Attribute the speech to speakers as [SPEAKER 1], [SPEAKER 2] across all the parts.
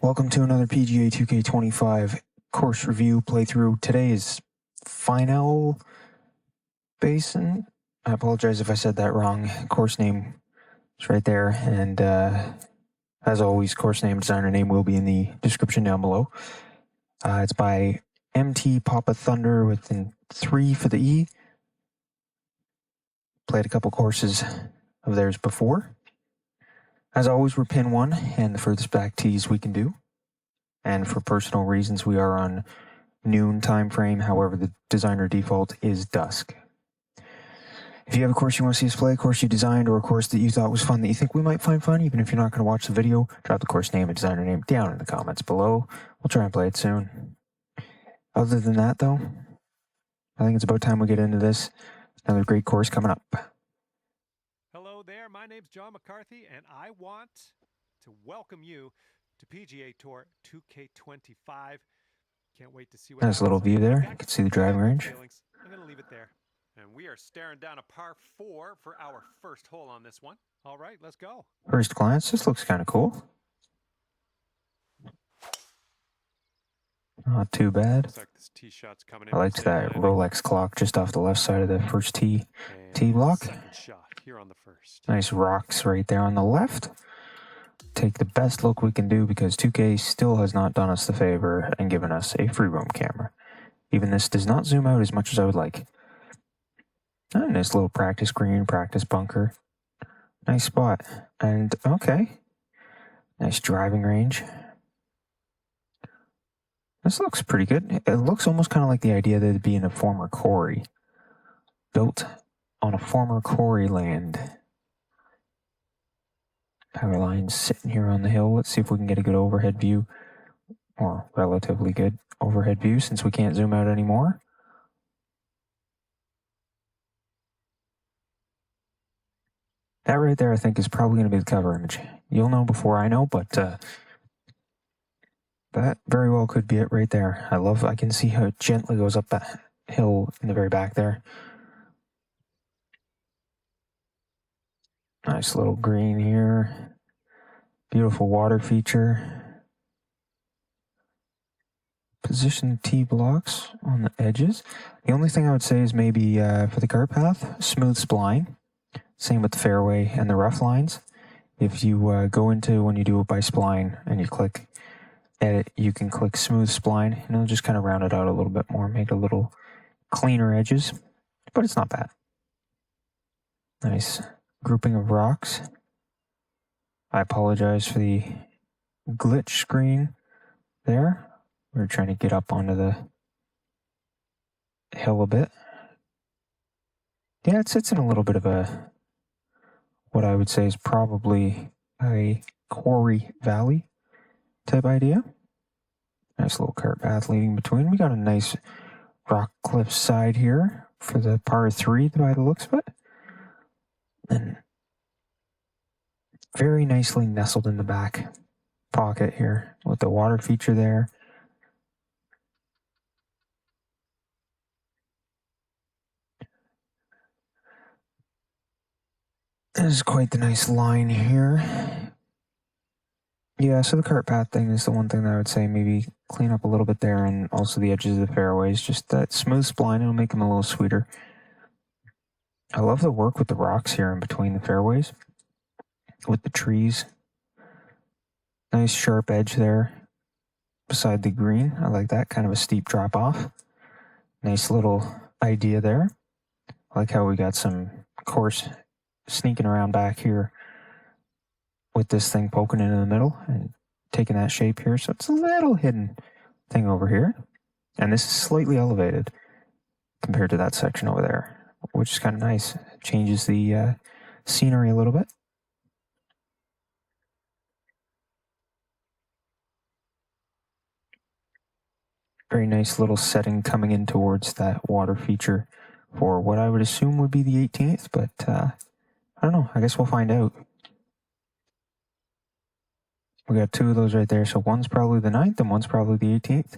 [SPEAKER 1] Welcome to another PGA 2K25 course review playthrough. Today is Finelle Basin. I apologize if I said that wrong. Course name is right there, and as always, course name, designer name will be in the description down below. It's by MT Papa Thunder with 3 for the E. Played a couple courses of theirs before. As always, we're pin 1 and the furthest back tees we can do. And for personal reasons, we are on noon time frame. However, the designer default is dusk. If you have a course you want to see us play, a course you designed, or a course that you thought was fun that you think we might find fun, even if you're not going to watch the video, drop the course name and designer name down in the comments below. We'll try and play it soon. Other than that, though, I think it's about time we get into this. Another great course coming up.
[SPEAKER 2] Hello there, my name's John McCarthy, and I want to welcome you to PGA Tour 2K25. Can't wait to see what
[SPEAKER 1] Nice little view there. You can see the driving range.
[SPEAKER 2] I'm going to leave it there. And we are staring down a par 4 for our first hole on this one. All right, let's go.
[SPEAKER 1] First glance, this looks kind of cool. Not too bad.
[SPEAKER 2] Looks like this tee shot's coming in.
[SPEAKER 1] I liked that Rolex clock just off the left side of the first tee block.
[SPEAKER 2] Second shot here on the first.
[SPEAKER 1] Nice rocks right there on the left. Take the best look we can do because 2K still has not done us the favor and given us a free roam camera. Even this does not zoom out as much as I would like. Nice little practice green, practice bunker. Nice spot. And okay. Nice driving range. This looks pretty good. It looks almost kind of like the idea that it'd be in a former quarry. Built on a former quarry land. Power lines sitting here on the hill. Let's see if we can get a good overhead view, or relatively good overhead view since we can't zoom out anymore. That right there I think is probably going to be the cover image. You'll know before I know, but that very well could be it right there. I can see how it gently goes up that hill in the very back there. Nice little green here. Beautiful water feature. Position tee blocks on the edges. The only thing I would say is maybe for the cart path, smooth spline. Same with the fairway and the rough lines. If you go into when you do it by spline and you click edit, you can click smooth spline and it'll just kind of round it out a little bit more, make it a little cleaner edges, but it's not bad. Nice grouping of rocks. I apologize for the glitch screen there. We're trying to get up onto the hill a bit. Yeah, it sits in a little bit of what I would say is probably a quarry valley type idea. Nice little cart path leading between. We got a nice rock cliff side here for the par 3 by the looks of it. And very nicely nestled in the back pocket here with the water feature there. This is quite the nice line here. Yeah, so the cart path thing is the one thing that I would say maybe clean up a little bit there, and also the edges of the fairways. Just that smooth spline, it'll make them a little sweeter. I love the work with the rocks here in between the fairways, with the trees. Nice sharp edge there beside the green. I like that, kind of a steep drop off. Nice little idea there. I like how we got some course sneaking around back here with this thing poking into the middle and taking that shape here. So it's a little hidden thing over here. And this is slightly elevated compared to that section over there, which is kind of nice. It changes the scenery a little bit. Very nice little setting coming in towards that water feature for what I would assume would be the 18th, but I don't know. I guess we'll find out. We got 2 of those right there, so one's probably the 9th and one's probably the 18th.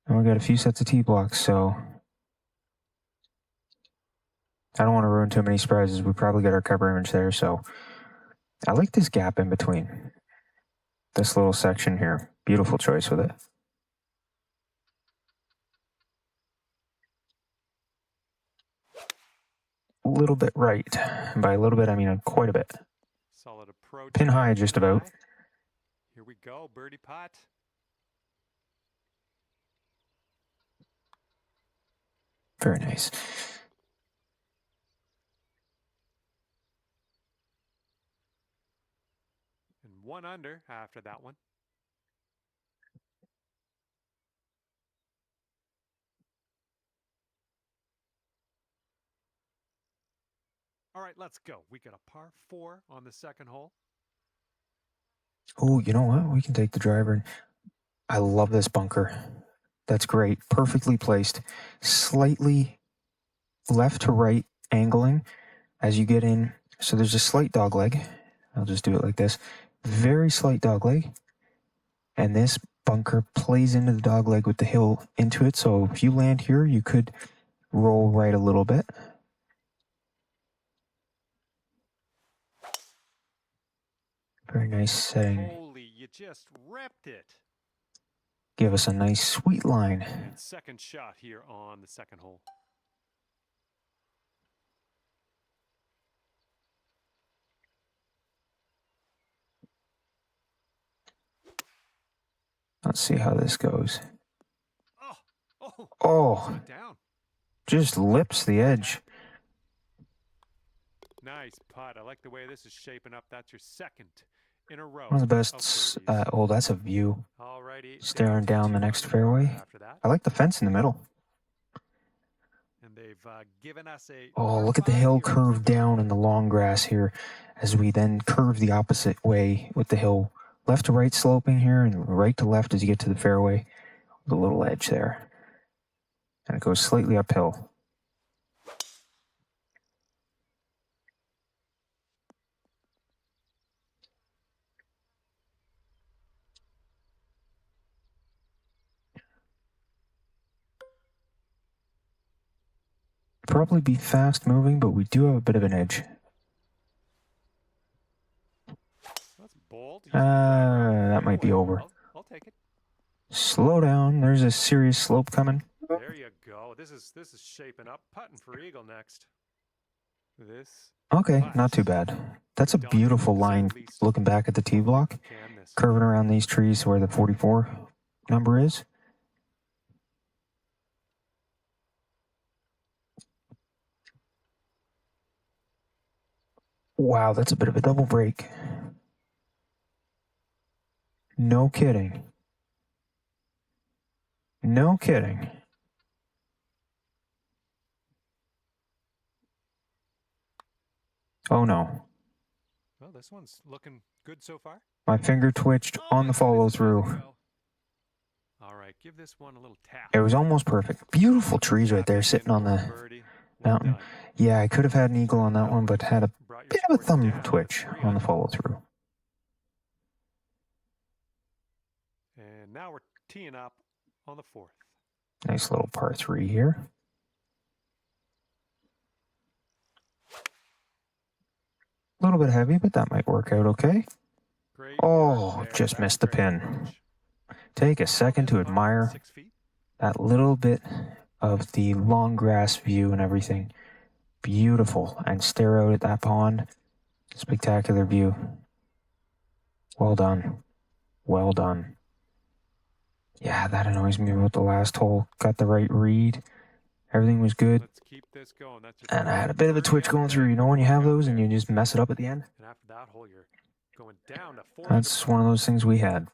[SPEAKER 1] And we got a few sets of tee blocks, so I don't want to ruin too many surprises. We probably got our cover image there, so I like this gap in between. this little section here. Beautiful choice with it. A little bit right. And by a little bit, I mean quite a bit.
[SPEAKER 2] Solid approach.
[SPEAKER 1] Pin high, just about.
[SPEAKER 2] Here we go, birdie putt.
[SPEAKER 1] Very nice.
[SPEAKER 2] And 1 under after that one. All right, let's go. We got a par 4 on the second hole.
[SPEAKER 1] Oh, you know what? We can take the driver. I love this bunker. That's great. Perfectly placed. Slightly left to right angling as you get in. So there's a slight dog leg. I'll just do it like this. Very slight dog leg. And this bunker plays into the dog leg with the hill into it. So if you land here, you could roll right a little bit. Very nice setting.
[SPEAKER 2] Holy, you just ripped it.
[SPEAKER 1] Give us a nice sweet line.
[SPEAKER 2] And second shot here on the second hole.
[SPEAKER 1] Let's see how this goes.
[SPEAKER 2] Oh, down.
[SPEAKER 1] Just lips the edge.
[SPEAKER 2] Nice putt. I like the way this is shaping up. That's your second in a row.
[SPEAKER 1] One of the best. Oh, that's a view.
[SPEAKER 2] Alrighty,
[SPEAKER 1] Staring down the next fairway. I like the fence in the middle.
[SPEAKER 2] And they've given us a.
[SPEAKER 1] Oh, look at the hill curve down in the long grass here as we then curve the opposite way with the hill left to right sloping here and right to left as you get to the fairway with a little edge there. And it goes slightly uphill. Probably be fast moving, but we do have a bit of an edge.
[SPEAKER 2] That's bold.
[SPEAKER 1] That might be over.
[SPEAKER 2] I'll take it.
[SPEAKER 1] Slow down. There's a serious slope coming.
[SPEAKER 2] There you go. This is shaping up. Putting for eagle next.
[SPEAKER 1] Okay, not too bad. That's a beautiful line looking back at the tee block. Curving around these trees where the 44 number is. Wow, that's a bit of a double break. No kidding. No kidding. Oh no.
[SPEAKER 2] Well, this one's looking good so far.
[SPEAKER 1] My finger twitched on the follow through.
[SPEAKER 2] All right, give this one a little tap.
[SPEAKER 1] It was almost perfect. Beautiful trees right there sitting on the mountain. Yeah, I could have had an eagle on that one, but had a bit of a thumb twitch on the follow through.
[SPEAKER 2] And now we're teeing up on the 4th.
[SPEAKER 1] Nice little par 3 here. A little bit heavy, but that might work out okay. Oh, just missed the pin. Take a second to admire that little bit of the long grass view and everything. Beautiful. And stare out at that pond. Spectacular view. Well done. Well done. Yeah, that annoys me about the last hole. Got the right read. Everything was good.
[SPEAKER 2] Let's keep this going.
[SPEAKER 1] And I had a bit of a twitch going through. You know when you have those and you just mess it up at the end?
[SPEAKER 2] And after that hole, you're going down to 4.
[SPEAKER 1] That's one of those things we had.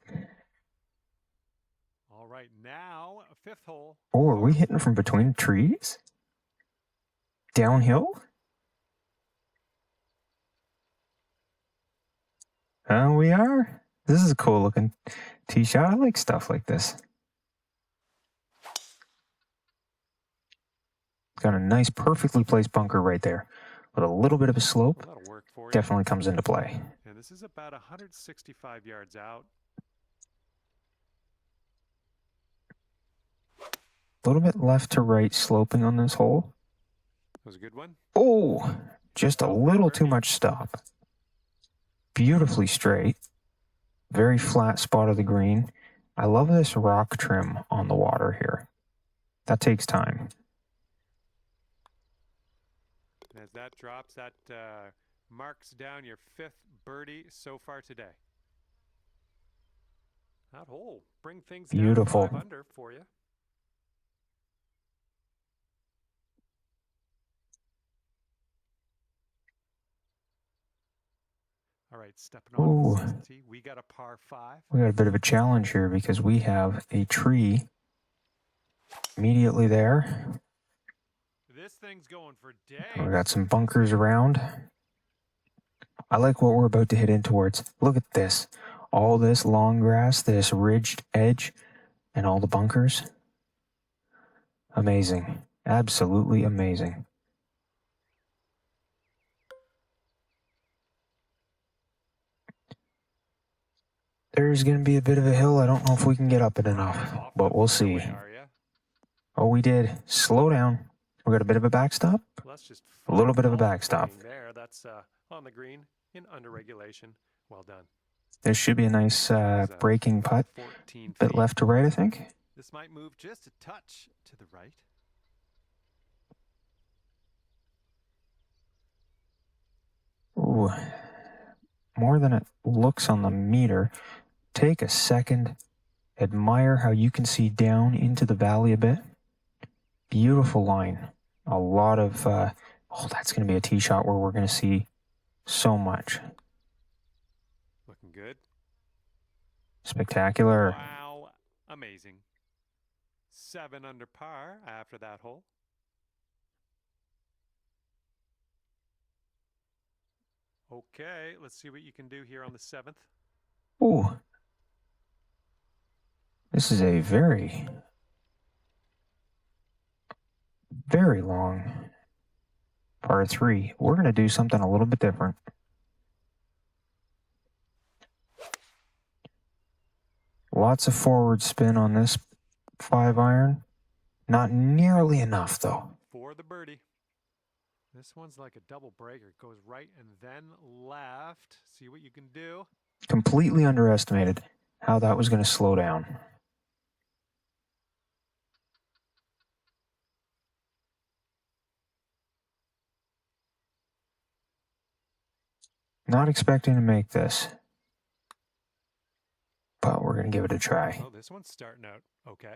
[SPEAKER 2] All right, now 5th hole.
[SPEAKER 1] Oh, are we hitting from between trees? Downhill? We are. This is a cool looking tee shot. I like stuff like this. Got a nice, perfectly placed bunker right there. With a little bit of a slope. Definitely comes into play.
[SPEAKER 2] And this is about 165 yards out.
[SPEAKER 1] A little bit left to right sloping on this hole.
[SPEAKER 2] That was a good one.
[SPEAKER 1] Oh, just a little too much stop. Beautifully straight. Very flat spot of the green. I love this rock trim on the water here. That takes time.
[SPEAKER 2] As that drops, that marks down your 5th birdie so far today. That hole bring things
[SPEAKER 1] Beautiful.
[SPEAKER 2] down 5 under for you. All right, stepping on the 6th tee, we got a par 5.
[SPEAKER 1] We got a bit of a challenge here because we have a tree immediately there.
[SPEAKER 2] This thing's going for days.
[SPEAKER 1] We got some bunkers around. I like what we're about to hit in towards. Look at this. All this long grass, this ridged edge, and all the bunkers. Amazing. Absolutely amazing. There's going to be a bit of a hill. I don't know if we can get up it enough, but we'll see. Oh, we did. Slow down. We got a bit of a backstop. A little bit of a backstop.
[SPEAKER 2] There, that's on the green in under regulation. Well done.
[SPEAKER 1] This should be a nice breaking putt. Bit left to right, I think.
[SPEAKER 2] This might move just a touch to the right.
[SPEAKER 1] Ooh, more than it looks on the meter. Take a second. Admire how you can see down into the valley a bit. Beautiful line. A lot of, oh, that's going to be a tee shot where we're going to see so much.
[SPEAKER 2] Looking good.
[SPEAKER 1] Spectacular.
[SPEAKER 2] Wow, amazing. 7 under par after that hole. Okay, let's see what you can do here on the 7th.
[SPEAKER 1] Ooh. This is a very, very long par 3. We're going to do something a little bit different. Lots of forward spin on this 5-iron. Not nearly enough, though.
[SPEAKER 2] For the birdie. This one's like a double breaker. It goes right and then left. See what you can do.
[SPEAKER 1] Completely underestimated how that was going to slow down. Not expecting to make this, but we're going to give it a try.
[SPEAKER 2] Oh, this one's starting out okay.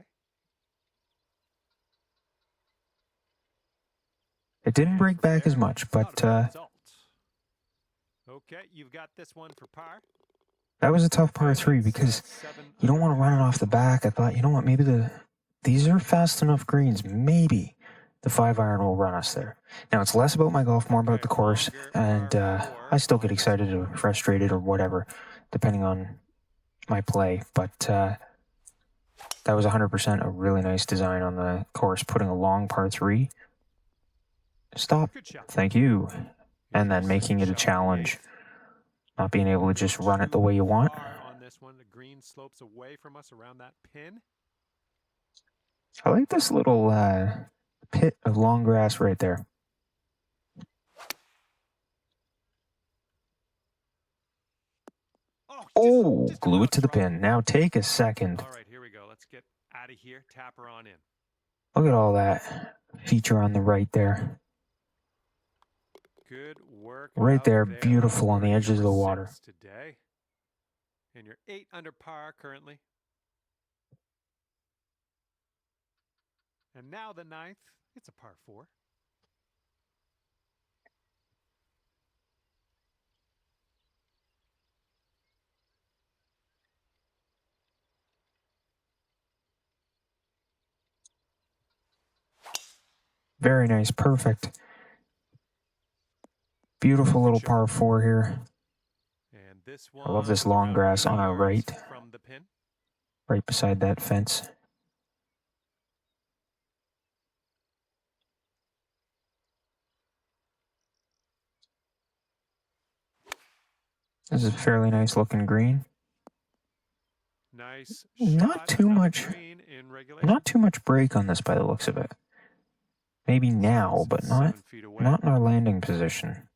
[SPEAKER 1] It didn't break back as much, but
[SPEAKER 2] okay, you've got this one for par.
[SPEAKER 1] That was a tough par 3 because you don't want to run it off the back. I thought, you know what, maybe these are fast enough greens. Maybe the 5-iron will run us there. Now, it's less about my golf, more about the course, and I still get excited or frustrated or whatever, depending on my play, but that was 100% a really nice design on the course, putting a long par 3. Stop. Thank you. And then making it a challenge. Not being able to just run it the way you want.
[SPEAKER 2] On this one, the green slopes away from us around that pin.
[SPEAKER 1] I like this little pit of long grass right there. Oh, glue it to the pin. Now take a second.
[SPEAKER 2] All right, here we go. Let's get out of here. Tap her on in.
[SPEAKER 1] Look at all that feature on the right there.
[SPEAKER 2] Good work.
[SPEAKER 1] Right there, beautiful on the edges of the water.
[SPEAKER 2] Today. And you're 8 under par currently. And now the 9th, it's a par 4.
[SPEAKER 1] Very nice, perfect. Beautiful little par 4 here.
[SPEAKER 2] And this
[SPEAKER 1] I love this long grass on our right.
[SPEAKER 2] From the pin.
[SPEAKER 1] Right beside that fence. This is a fairly nice looking green.
[SPEAKER 2] Nice.
[SPEAKER 1] Not too much break on this by the looks of it. Maybe now, but not in our landing position.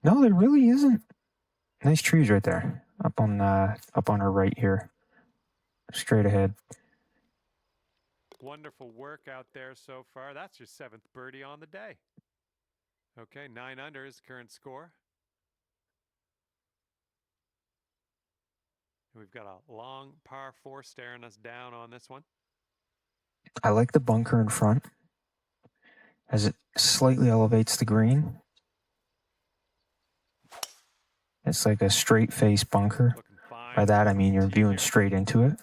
[SPEAKER 1] No, there really isn't. Nice trees right there. up on her right here, straight ahead.
[SPEAKER 2] Wonderful work out there so far. That's your 7th birdie on the day. Okay, 9 under is current score. We've got a long par 4 staring us down on this one.
[SPEAKER 1] I like the bunker in front as it slightly elevates the green. It's like a straight face bunker. By that I mean you're viewing straight into it.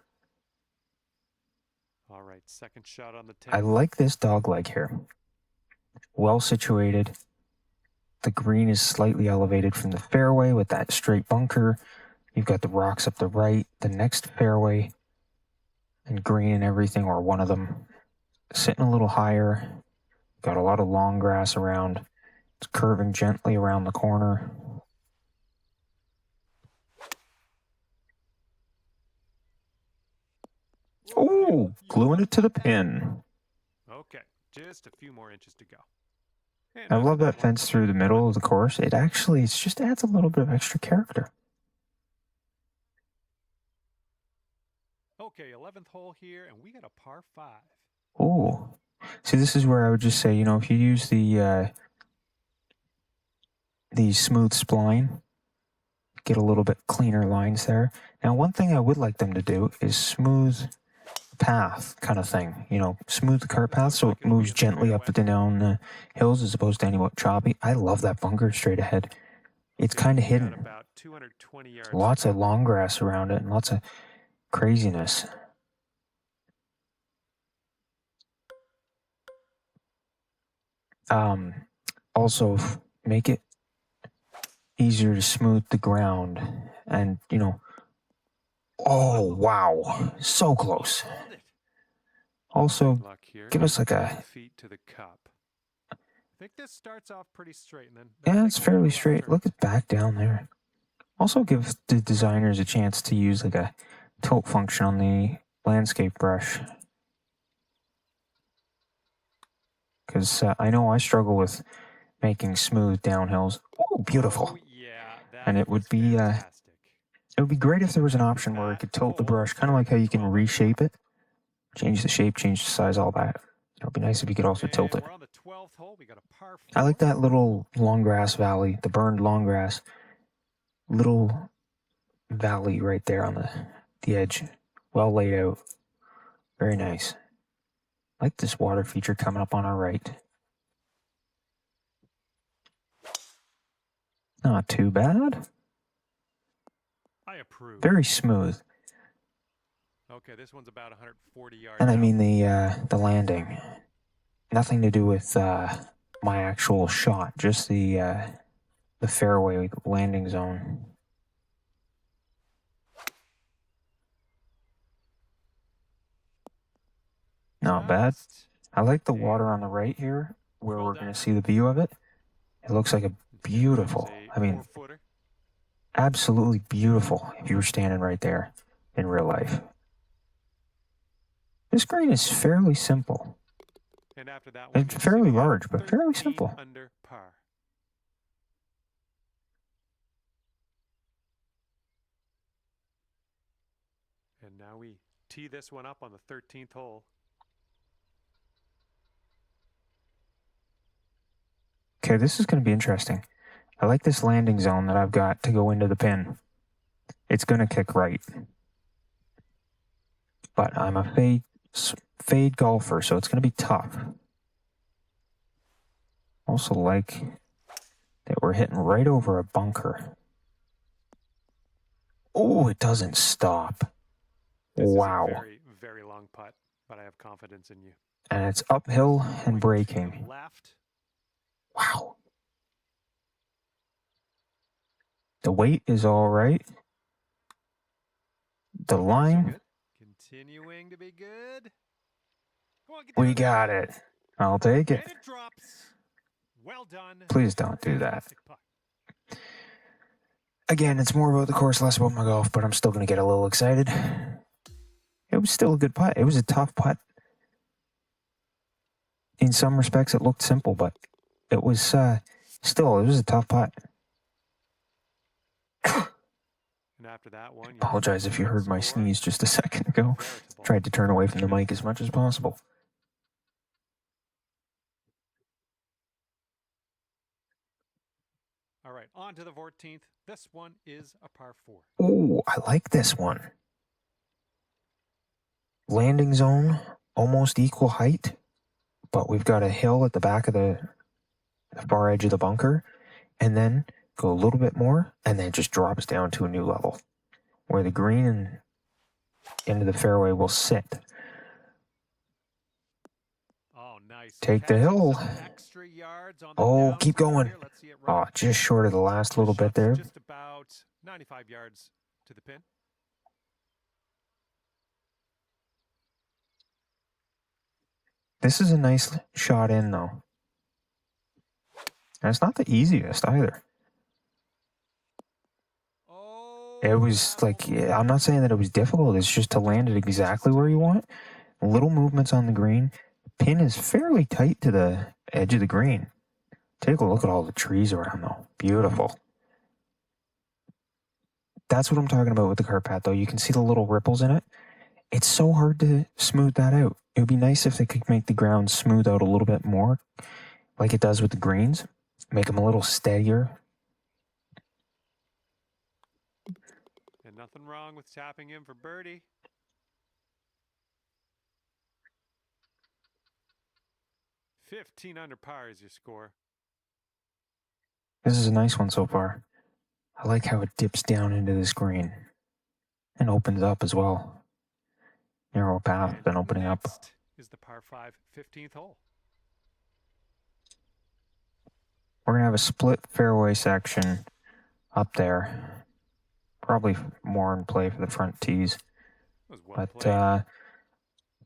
[SPEAKER 2] All right, second shot on the 10th.
[SPEAKER 1] I like this dogleg here. Well situated. The green is slightly elevated from the fairway with that straight bunker. You've got the rocks up the right, the next fairway, and green and everything, or one of them, sitting a little higher. Got a lot of long grass around. It's curving gently around the corner. Oh, gluing it to the pin.
[SPEAKER 2] Okay, just a few more inches to go.
[SPEAKER 1] I love that fence through the middle of the course. It just adds a little bit of extra character.
[SPEAKER 2] Okay, 11th hole here, and we got a par 5.
[SPEAKER 1] Oh, see, this is where I would just say, if you use the smooth spline, get a little bit cleaner lines there. Now, one thing I would like them to do is smooth path kind of thing, smooth the cart path so it moves gently up and down the hills as opposed to any choppy. I love that bunker straight ahead. It's kind of hidden.
[SPEAKER 2] About 220 yards.
[SPEAKER 1] Lots of long grass around it and lots of craziness. Also make it easier to smooth the ground and, oh, wow, so close. Also, give us like a
[SPEAKER 2] feet to the cup. I think this starts off pretty straight, and then
[SPEAKER 1] yeah, it's fairly straight. Look at back down there. Also, give the designers a chance to use like a tilt function on the landscape brush, because I know I struggle with making smooth downhills. Oh, beautiful! And it would be great if there was an option where it could tilt the brush, kind of like how you can reshape it. Change the shape, change the size, all that. It would be nice if you could also tilt it. I like that little long grass valley, the burned long grass. Little valley right there on the edge. Well laid out. Very nice. I like this water feature coming up on our right. Not too bad.
[SPEAKER 2] I approve.
[SPEAKER 1] Very smooth.
[SPEAKER 2] Okay, this one's about 140 yards.
[SPEAKER 1] And I mean the landing. Nothing to do with my actual shot, just the fairway landing zone. Not bad. I like the water on the right here, where we're going to see the view of it. It looks like a beautiful, absolutely beautiful if you were standing right there in real life. This green is fairly simple.
[SPEAKER 2] And after that,
[SPEAKER 1] it's fairly large, but fairly simple.
[SPEAKER 2] Under par. And now we tee this one up on the 13th hole.
[SPEAKER 1] Okay, this is going to be interesting. I like this landing zone that I've got to go into the pin. It's going to kick right. But I'm a fade golfer, so it's going to be tough. Also like that we're hitting right over a bunker. Oh, it doesn't stop. Wow.
[SPEAKER 2] This is a very, very long putt, but I have confidence in you.
[SPEAKER 1] And it's uphill and breaking.
[SPEAKER 2] Left.
[SPEAKER 1] Wow. The weight is all right. The line.
[SPEAKER 2] Continuing to be good.
[SPEAKER 1] We got it. I'll take it.
[SPEAKER 2] And it drops. Well done.
[SPEAKER 1] Please don't do that. Again, it's more about the course, less about my golf, but I'm still going to get a little excited. It was still a good putt. It was a tough putt. In some respects, it looked simple, but it was it was a tough putt.
[SPEAKER 2] after that one,
[SPEAKER 1] Apologize if you heard my sneeze just a second ago.
[SPEAKER 2] veritable.
[SPEAKER 1] Tried to turn away from the mic as much as possible.
[SPEAKER 2] All right, on to the 14th. This one is a par 4.
[SPEAKER 1] Oh, I like this one. Landing zone, almost equal height, but we've got a hill at the back of the far edge of the bunker, and then go a little bit more, and then it just drops down to a new level where the green and end of the fairway will sit.
[SPEAKER 2] Oh, nice.
[SPEAKER 1] Take the hill.
[SPEAKER 2] Extra yards on the
[SPEAKER 1] Oh, keep going.
[SPEAKER 2] here. Let's see it
[SPEAKER 1] Oh, just short of the last little bit there.
[SPEAKER 2] Just about 95 yards to the pin.
[SPEAKER 1] This is a nice shot in, though. And it's not the easiest either. It was like, I'm not saying that it was difficult. It's just to land it exactly where you want. Little movements on the green. Pin is fairly tight to the edge of the green. Take a look at all the trees around, though. Beautiful. That's what I'm talking about with the cart path, though. You can see the little ripples in it. It's so hard to smooth that out. It would be nice if they could make the ground smooth out a little bit more, like it does with the greens. Make them a little steadier.
[SPEAKER 2] And nothing wrong with tapping in for birdie. $15 under par is your score.
[SPEAKER 1] This is a nice one so far. I like how it dips down into this green and opens up as well. Narrow path, then opening up.
[SPEAKER 2] Next is the par 5 15th hole.
[SPEAKER 1] We're going to have a split fairway section up there. Probably more in play for the front tees. But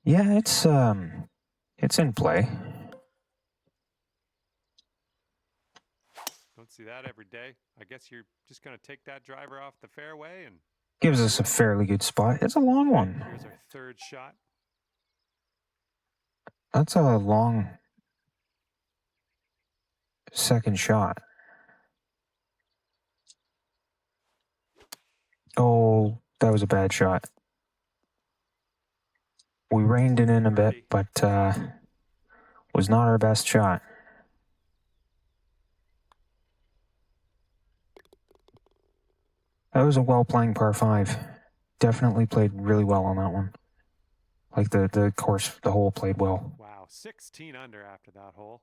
[SPEAKER 1] yeah, it's in play.
[SPEAKER 2] Don't see that every day. I guess you're just going to take that driver off the fairway and
[SPEAKER 1] gives us a fairly good spot. It's a long one.
[SPEAKER 2] Here's our third shot.
[SPEAKER 1] That's a long second shot. Oh, that was a bad shot. We reined it in a bit, but was not our best shot. That was a well-playing par 5. Definitely played really well on that one. Like the course, the hole played well.
[SPEAKER 2] Wow, 16 under after that hole.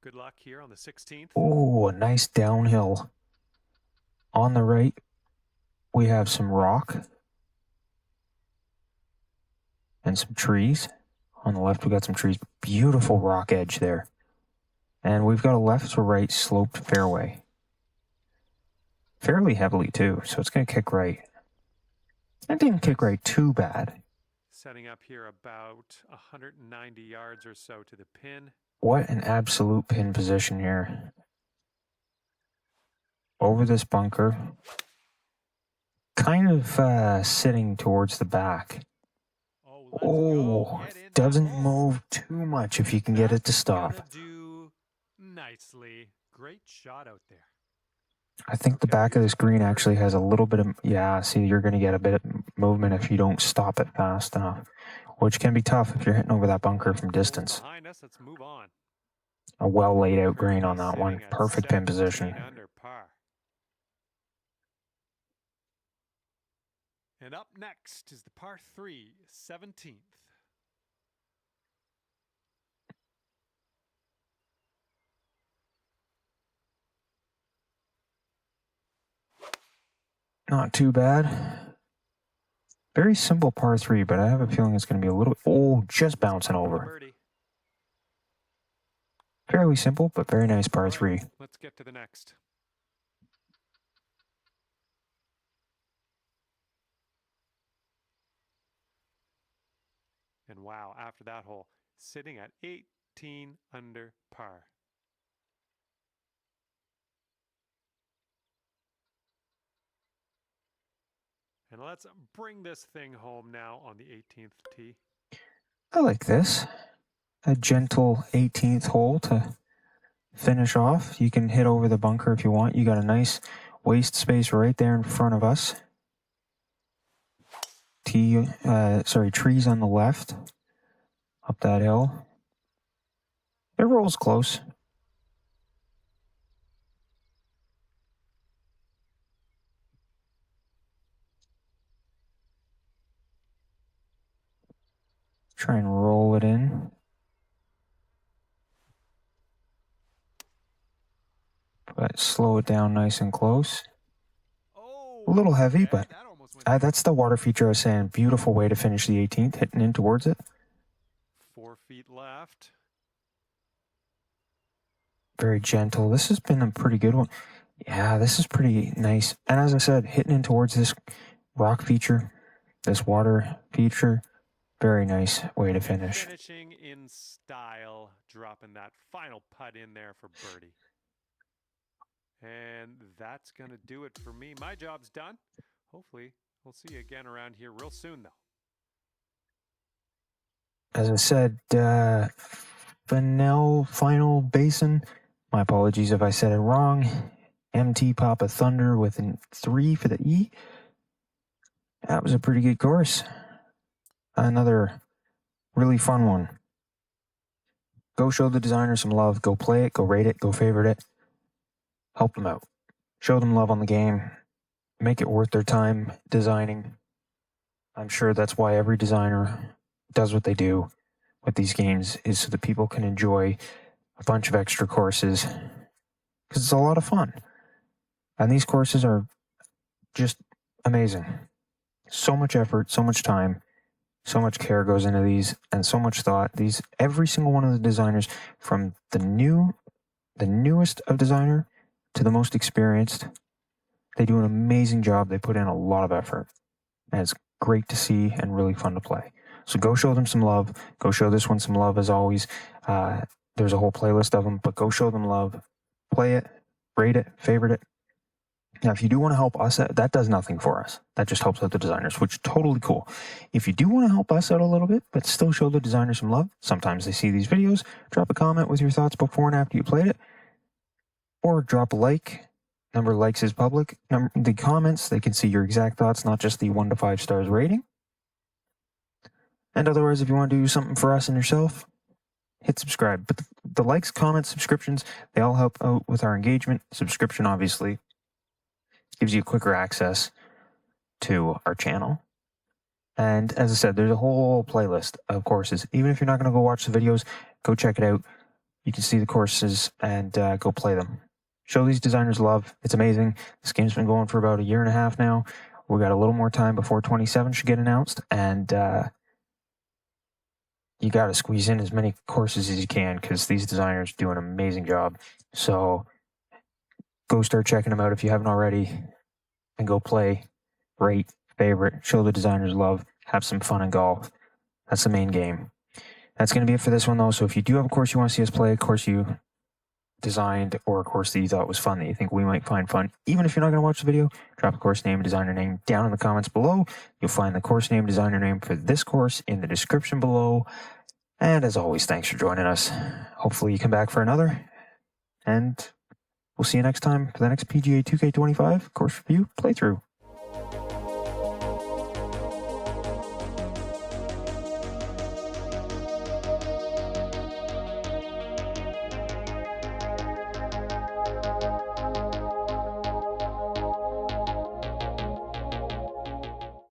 [SPEAKER 2] Good luck here on the 16th.
[SPEAKER 1] Oh, a nice downhill. On the right, we have some rock and some trees. On the left, we got some trees. Beautiful rock edge there. And we've got a left to right sloped fairway. Fairly heavily, too, so it's going to kick right. It didn't kick right too bad.
[SPEAKER 2] Setting up here about 190 yards or so to the pin.
[SPEAKER 1] What an absolute pin position here. Over this bunker. Kind of sitting towards the back. Oh, doesn't move too much if you can get it to stop.
[SPEAKER 2] Do nicely. Great shot out there.
[SPEAKER 1] I think the back of this green actually has a little bit of, see, you're going to get a bit of movement if you don't stop it fast enough, which can be tough if you're hitting over that bunker from distance.
[SPEAKER 2] Behind us, let's move on.
[SPEAKER 1] A well laid out green on that one. Perfect pin position.
[SPEAKER 2] Under par. And up next is the par 3, 17th.
[SPEAKER 1] Not too bad. Very simple par 3, but I have a feeling it's going to be a little... Oh, just bouncing over. Fairly simple, but very nice par 3.
[SPEAKER 2] Let's get to the next. And wow, after that hole, sitting at 18 under par. And let's bring this thing home now on the 18th tee.
[SPEAKER 1] I like this. a gentle 18th hole to finish off. You can hit over the bunker if you want. You got a nice waste space right there in front of us. Trees on the left, up that hill. It rolls close. Try and roll it in. But slow it down nice and close. A little heavy, but that's the water feature I was saying. Beautiful way to finish the 18th, hitting in towards it.
[SPEAKER 2] 4 feet left.
[SPEAKER 1] Very gentle. This has been a pretty good one. Yeah, this is pretty nice. And as I said, hitting in towards this rock feature, this water feature, very nice way to finish.
[SPEAKER 2] Finishing in style, dropping that final putt in there for birdie. And that's going to do it for me. My job's done. Hopefully, we'll see you again around here real soon, though.
[SPEAKER 1] As I said, Finelle Basin. My apologies if I said it wrong. MT Papa Thunder with a 3 for the E. That was a pretty good course. Another really fun one. Go show the designer some love. Go play it. Go rate it. Go favorite it. Help them out. Show them love on the game. Make it worth their time designing. I'm sure that's why every designer does what they do with these games, is so that people can enjoy a bunch of extra courses, because it's a lot of fun. And these courses are just amazing. So much effort, so much time, so much care goes into these, and so much thought. Every single one of the designers, from the newest of designer to the most experienced, they do an amazing job. They put in a lot of effort, and it's great to see and really fun to play. So go show them some love. Go show this one some love, as always. There's a whole playlist of them, but go show them love. Play it, rate it, favorite it. Now, if you do want to help us out, that does nothing for us. That just helps out the designers, which is totally cool. If you do want to help us out a little bit, but still show the designers some love, sometimes they see these videos, drop a comment with your thoughts before and after you played it, or drop a like. Number of likes is public. The comments, they can see your exact thoughts, not just the 1 to 5 stars rating. And otherwise, if you want to do something for us and yourself, hit subscribe. But the likes, comments, subscriptions, they all help out with our engagement. Subscription, obviously, gives you quicker access to our channel. And as I said, there's a whole playlist of courses. Even if you're not going to go watch the videos, go check it out. You can see the courses and go play them. Show these designers love. It's amazing. This game's been going for about 1.5 years now. We got a little more time before 27 should get announced, and you got to squeeze in as many courses as you can, because these designers do an amazing job. So go start checking them out if you haven't already, and go play, rate, favorite, show the designers love, have some fun in golf. That's the main game. That's going to be it for this one, though. So if you do have a course you want to see us play, a course you designed, or a course that you thought was fun, that you think we might find fun, even if you're not going to watch the video, drop a course name, designer name down in the comments below. You'll find the course name, designer name for this course in the description below. And as always, thanks for joining us. Hopefully you come back for another, and we'll see you next time for the next PGA 2K25 course review playthrough.